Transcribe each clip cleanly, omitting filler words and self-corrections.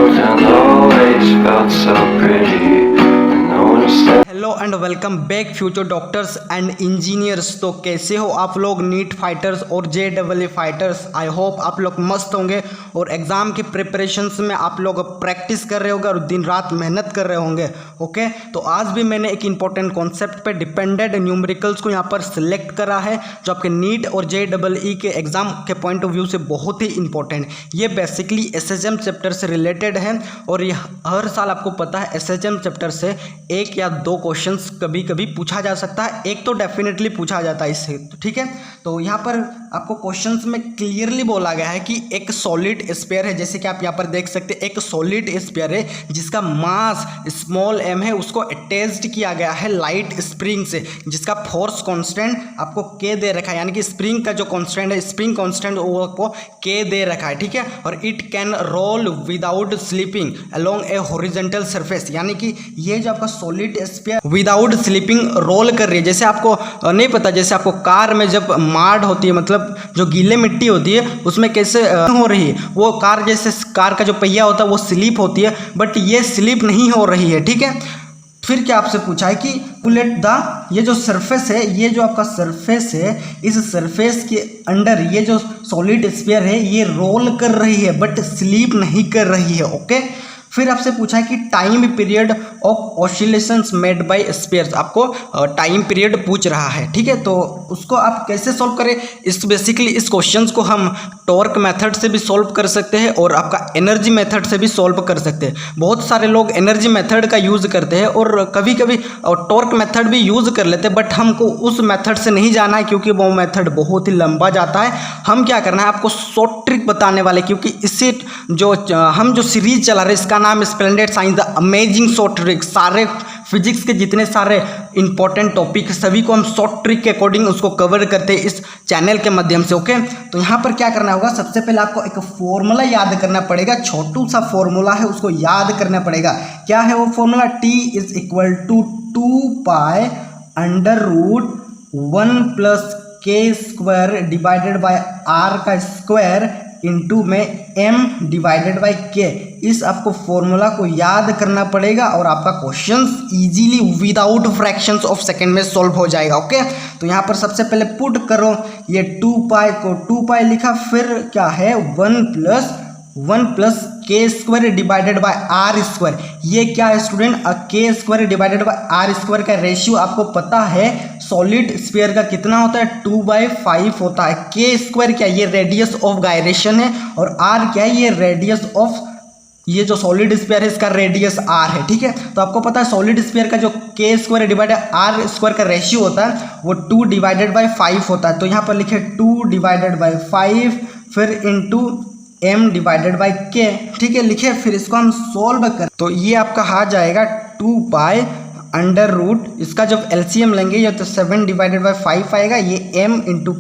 walked and always felt so pretty. And no one said hello and welcome back future doctors and engineers. तो कैसे हो आप लोग NEET fighters और JEE fighters. I hope आप लोग मस्त होंगे और एग्ज़ाम की प्रिपरेशंस में आप लोग प्रैक्टिस कर रहे होंगे और दिन रात मेहनत कर रहे होंगे। ओके, तो आज भी मैंने एक इंपॉर्टेंट कॉन्सेप्ट पे डिपेंडेंट न्यूमेरिकल्स को यहाँ पर सिलेक्ट करा है जो आपके नीट और JEE के एग्ज़ाम के पॉइंट ऑफ व्यू से बहुत ही इंपॉर्टेंट। ये बेसिकली SHM चैप्टर से रिलेटेड है और ये हर साल आपको पता है SHM चैप्टर से एक या दो क्वेश्चंस कभी कभी पूछा जा सकता है, एक तो डेफिनेटली पूछा जाता है इससे। तो ठीक है, तो यहाँ पर आपको क्वेश्चंस में क्लियरली बोला गया है कि एक सॉलिड स्फीयर है, जैसे कि आप यहाँ पर देख सकते हैं एक सॉलिड स्फीयर है जिसका मास स्मॉल m है, उसको अटैच्ड किया गया है लाइट स्प्रिंग से जिसका फोर्स कांस्टेंट आपको k दे रखा है, यानी कि स्प्रिंग का जो कांस्टेंट है स्प्रिंग कांस्टेंट वो आपको k दे रखा है। ठीक है, और it can roll without slipping along a horizontal surface, यानी कि ये जो आपका solid sphere without slipping roll कर रही है। जैसे आपको नहीं पता, जैसे आपको कार में जब माड होती है, मतलब जो गीले मिट्टी होती है उसमें कैसे हो रही है वो कार, जैसे कार का जो पहिया होता है वो स्लिप होती है, बट ये स्लिप नहीं हो रही है। ठीक है, फिर क्या आपसे पूछा है कि कैलकुलेट द, ये जो सरफेस है, ये जो आपका सरफेस है, इस सरफेस के अंडर ये जो सॉलिड स्फीयर है ये रोल कर रही है बट स्लीप नहीं कर रही है। ओके, फिर आपसे पूछा है कि time period of oscillations made by spheres, आपको टाइम पीरियड पूछ रहा है। ठीक है, तो उसको आप कैसे सॉल्व करें, इस बेसिकली इस क्वेश्चंस को हम टॉर्क मेथड से भी सॉल्व कर सकते हैं और आपका एनर्जी मेथड से भी सॉल्व कर सकते हैं। बहुत सारे लोग एनर्जी मेथड का यूज़ करते हैं और कभी कभी टॉर्क मेथड भी यूज़ कर लेते हैं, बट हमको उस मेथड से नहीं जाना है क्योंकि वो मेथड बहुत ही लंबा जाता है। हम क्या करना है, आपको शॉर्ट ट्रिक बताने वाले, क्योंकि इससे जो हम जो सीरीज चला रहे हैं इसका नाम splendid science the amazing short trick. सारे फिजिक्स के जितने सारे इंपॉर्टेंट टॉपिक सभी को हम शॉर्ट ट्रिक के अकॉर्डिंग उसको कवर करते हैं इस चैनल के माध्यम से। ओके, तो यहाँ पर क्या करना होगा, सबसे पहले आपको एक फॉर्मूला याद करना पड़ेगा, छोटू सा फॉर्मूला है उसको याद करना पड़ेगा। क्या है वो formula, T is equal to 2 under root 1 plus k square divided by r का स्क्वायर इंटू में m डिवाइडेड बाई k। इस आपको फॉर्मूला को याद करना पड़ेगा और आपका questions easily without fractions of second में सॉल्व हो जाएगा। ओके, तो यहाँ पर सबसे पहले पुट करो, ये 2 को 2 लिखा, फिर क्या है 1 plus k square divided by r square. ये क्या है student, k square divided by r square का रेशियो आपको पता है सॉलिड स्फीयर का कितना होता है, 2/5 होता है। k स्क्वायर क्या, ये रेडियस ऑफ गायरेशन है और r क्या है, ये रेडियस ऑफ ये जो सॉलिड स्फीयर है इसका रेडियस r है। ठीक है, तो आपको पता है सॉलिड स्फीयर का जो k square divided r square का रेशियो होता है वो 2/5 होता है। तो यहाँ पर लिखे 2/5 फिर into m divided by k। ठीक है, लिखे, फिर इसको हम सोल्व करें तो ये आपका आ जाएगा 2 अंडर रूट, इसका जब LCM लेंगे ये तो 7/5 आएगा, ये m इंटू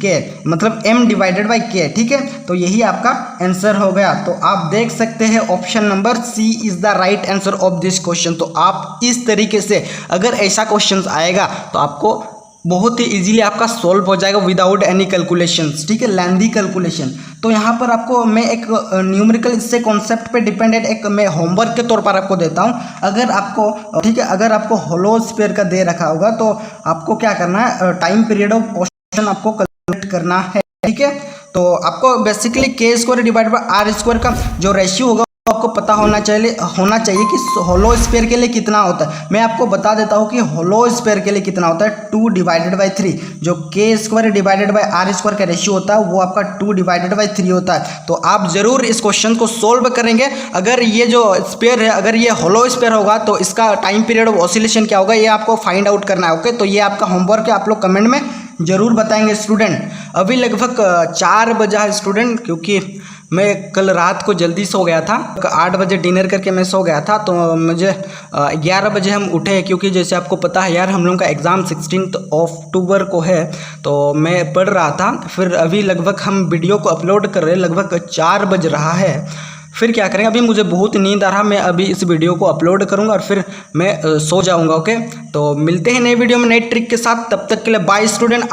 k मतलब m डिवाइडेड बाई k। ठीक है, तो यही आपका आंसर हो गया। तो आप देख सकते हैं option number C is the right answer of this question. तो आप इस तरीके से अगर ऐसा क्वेश्चन आएगा तो आपको बहुत ही इजीली आपका सॉल्व हो जाएगा विदाउट एनी कैलकुलेशंस। ठीक है, लेंथी कैलकुलेशन। तो यहाँ पर आपको मैं एक न्यूमेरिकल इससे कॉन्सेप्ट पे डिपेंडेंट एक मैं होमवर्क के तौर पर आपको देता हूँ। अगर आपको, ठीक है, अगर आपको होलो स्फीयर का दे रखा होगा तो आपको क्या करना है, टाइम पीरियड ऑफ ऑसिलेशन आपको कैलकुलेट करना है। ठीक है, तो आपको basically k square divided by r square का जो रेशियो होगा आपको पता होना चाहिए कि होलो स्फीयर के लिए कितना होता है। मैं आपको बता देता हूँ कि होलो स्फीयर के लिए कितना होता है, 2/3। जो k square divided by r square का रेशियो होता है वो आपका 2/3 होता है। तो आप जरूर इस क्वेश्चन को सोल्व करेंगे। अगर ये जो स्फीयर है, अगर ये होलो स्फीयर होगा तो इसका टाइम पीरियड ऑफ ऑसिलेशन क्या होगा ये आपको फाइंड आउट करना है। ओके, तो ये आपका होमवर्क है, आप लोग कमेंट में जरूर बताएंगे स्टूडेंट। अभी लगभग 4 बजा है स्टूडेंट, क्योंकि मैं कल रात को जल्दी सो गया था, 8 बजे डिनर करके मैं सो गया था, तो मुझे 11 बजे हम उठे, क्योंकि जैसे आपको पता है यार हम लोगों का एग्ज़ाम 16 अक्टूबर को है। तो मैं पढ़ रहा था, फिर अभी लगभग हम वीडियो को अपलोड कर रहे हैं, लगभग 4 बज रहा है। फिर क्या करेंगे, अभी मुझे बहुत नींद आ रहा, मैं अभी इस वीडियो को अपलोड करूंगा और फिर मैं सो जाऊंगा। ओके, तो मिलते हैं नई वीडियो में नई ट्रिक के साथ, तब तक के लिए बाय स्टूडेंट।